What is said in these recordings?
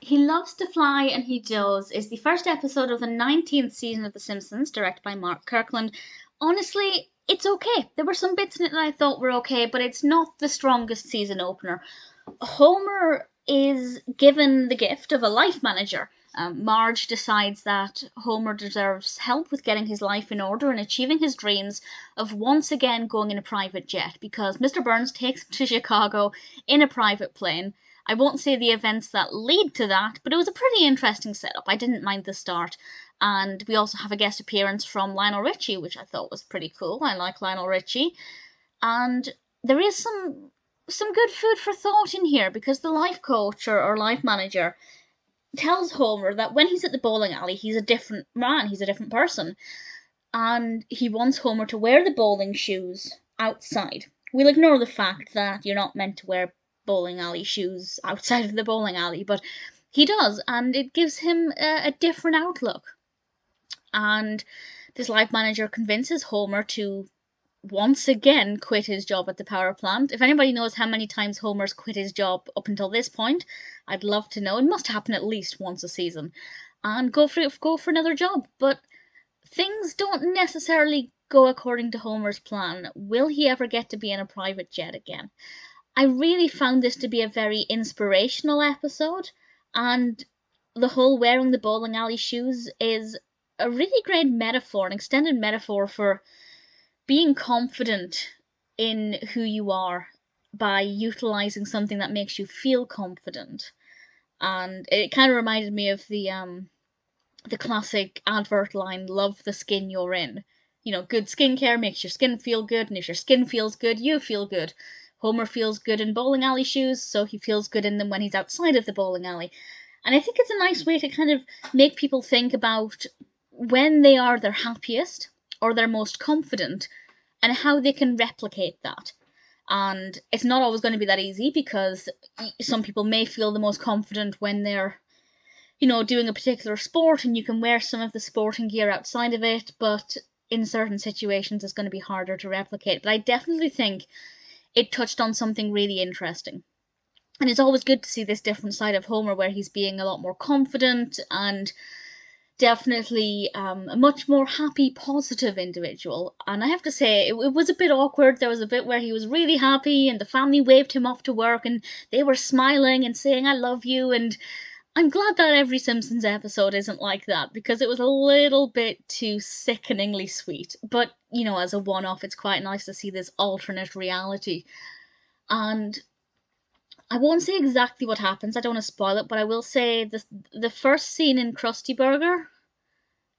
He Loves to Fly and He Does is the first episode of the 19th season of The Simpsons, directed by Kirkland. Honestly, it's okay. There were some bits in it that I thought were okay, but it's not the strongest season opener. Homer is given the gift of a life manager. Marge decides that Homer deserves help with getting his life in order and achieving his dreams of once again going in a private jet because Mr. Burns takes him to Chicago in a private plane. I won't say the events that lead to that, but it was a pretty interesting setup. I didn't mind the start. And we also have a guest appearance from Lionel Richie, which I thought was pretty cool. I like Lionel Richie. And there is some good food for thought in here because the life coach or life manager tells Homer that when he's at the bowling alley, he's a different man, he's a different person. And he wants Homer to wear the bowling shoes outside. We'll ignore the fact that you're not meant to wear bowling alley shoes outside of the bowling alley, but he does, and it gives him a different outlook. And this life manager convinces Homer to once again quit his job at the power plant. If anybody knows how many times Homer's quit his job up until this point, I'd love to know. It must happen at least once a season. And go for another job. But things don't necessarily go according to Homer's plan. Will he ever get to be in a private jet again? I really found this to be a very inspirational episode, and the whole wearing the bowling alley shoes is a really great metaphor, an extended metaphor for being confident in who you are by utilizing something that makes you feel confident. And it kind of reminded me of the classic advert line, "Love the skin you're in." You know, good skincare makes your skin feel good, and if your skin feels good, you feel good. Homer feels good in bowling alley shoes, so he feels good in them when he's outside of the bowling alley. And I think it's a nice way to kind of make people think about when they are their happiest or their most confident and how they can replicate that. And it's not always going to be that easy because some people may feel the most confident when they're, doing a particular sport and you can wear some of the sporting gear outside of it, but in certain situations it's going to be harder to replicate. But I definitely think it touched on something really interesting. And it's always good to see this different side of Homer where he's being a lot more confident and definitely a much more happy, positive individual. And I have to say, it was a bit awkward. There was a bit where he was really happy and the family waved him off to work and they were smiling and saying, "I love you." And I'm glad that every Simpsons episode isn't like that because it was a little bit too sickeningly sweet. But, as a one-off, it's quite nice to see this alternate reality. And I won't say exactly what happens, I don't want to spoil it, but I will say the first scene in Krusty Burger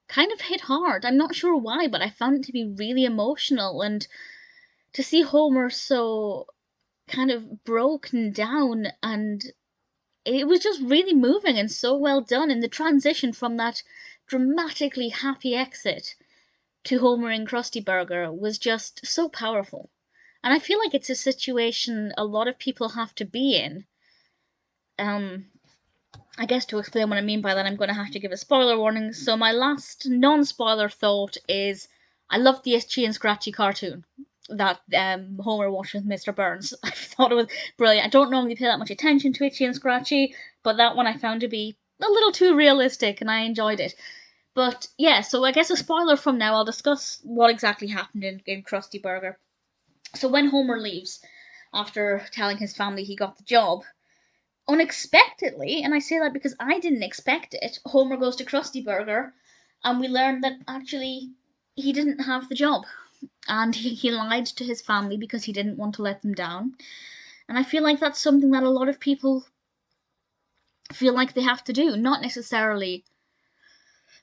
kind of hit hard. I'm not sure why, but I found it to be really emotional, and to see Homer so kind of broken down, and it was just really moving and so well done. And the transition from that dramatically happy exit to Homer in Krusty Burger was just so powerful. And I feel like it's a situation a lot of people have to be in. I guess to explain what I mean by that, I'm going to have to give a spoiler warning. So my last non-spoiler thought is, I love the Itchy and Scratchy cartoon that Homer watched with Mr. Burns. I thought it was brilliant. I don't normally pay that much attention to Itchy and Scratchy, but that one I found to be a little too realistic, and I enjoyed it. But yeah, so I guess a spoiler from now, I'll discuss what exactly happened in Krusty Burger. So when Homer leaves, after telling his family he got the job, unexpectedly, and I say that because I didn't expect it, Homer goes to Krusty Burger, and we learn that actually he didn't have the job. And he lied to his family because he didn't want to let them down. And I feel like that's something that a lot of people feel like they have to do. Not necessarily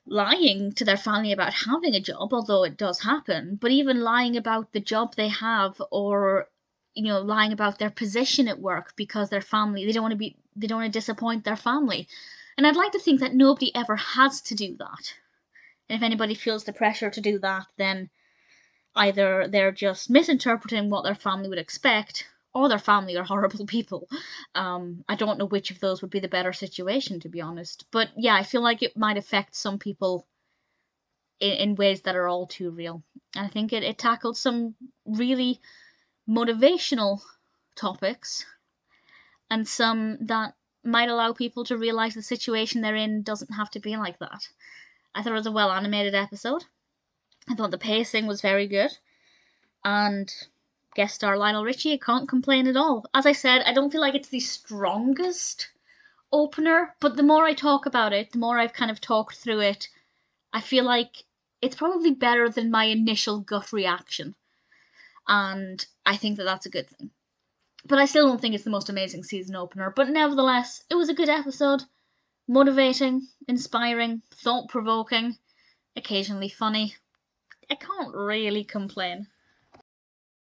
lying to their family about having a job, although it does happen, but even lying about the job they have, or lying about their position at work because their family, they don't want to disappoint their family. And I'd like to think that nobody ever has to do that. And if anybody feels the pressure to do that, then either they're just misinterpreting what their family would expect, or their family are horrible people. I don't know which of those would be the better situation, to be honest. But yeah, I feel like it might affect some people in ways that are all too real. And I think it tackled some really motivational topics, and some that might allow people to realise the situation they're in doesn't have to be like that. I thought it was a well animated episode. I thought the pacing was very good. And guest star Lionel Richie, I can't complain at all. As I said, I don't feel like it's the strongest opener, but the more I talk about it, the more I've kind of talked through it, I feel like it's probably better than my initial gut reaction. And I think that that's a good thing. But I still don't think it's the most amazing season opener. But nevertheless, it was a good episode. Motivating, inspiring, thought-provoking, occasionally funny. I can't really complain.